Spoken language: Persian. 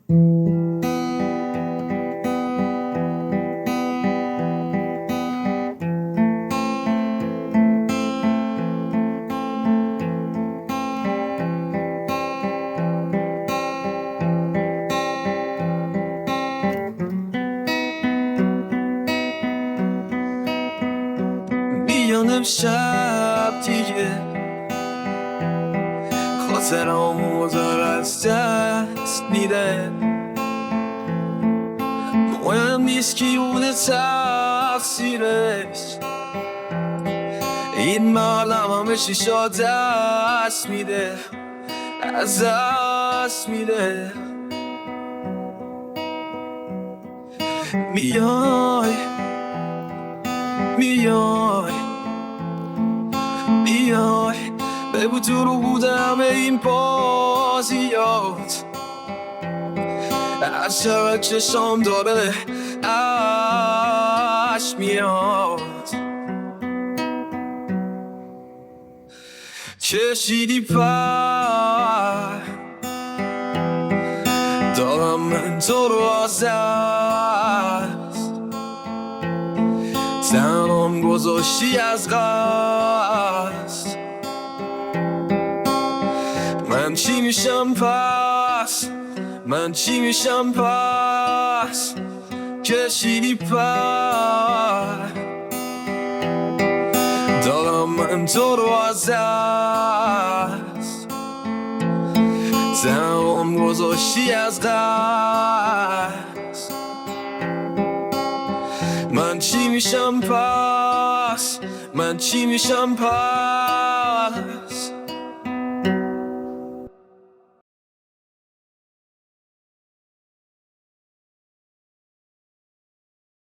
بیان شب دیگه خاطرامو دار از دست میده، مهم نیست کی بوده تقصیرش، این معلم همه چیشا دست میده، از دست میده. میای میای میای بگو تو رو بودم این بازیات، از چقدر چشام داره عشق میاد. کشیدی پر دارم من تو رو از دست، تنام گذاشتی از قصد. من چی میشم پس، من چی میشم پس، کشیدی پر دارم من تو رو از دست، تمام گذاشتی از قصد. من چی میشم پس، من چی میشم پس.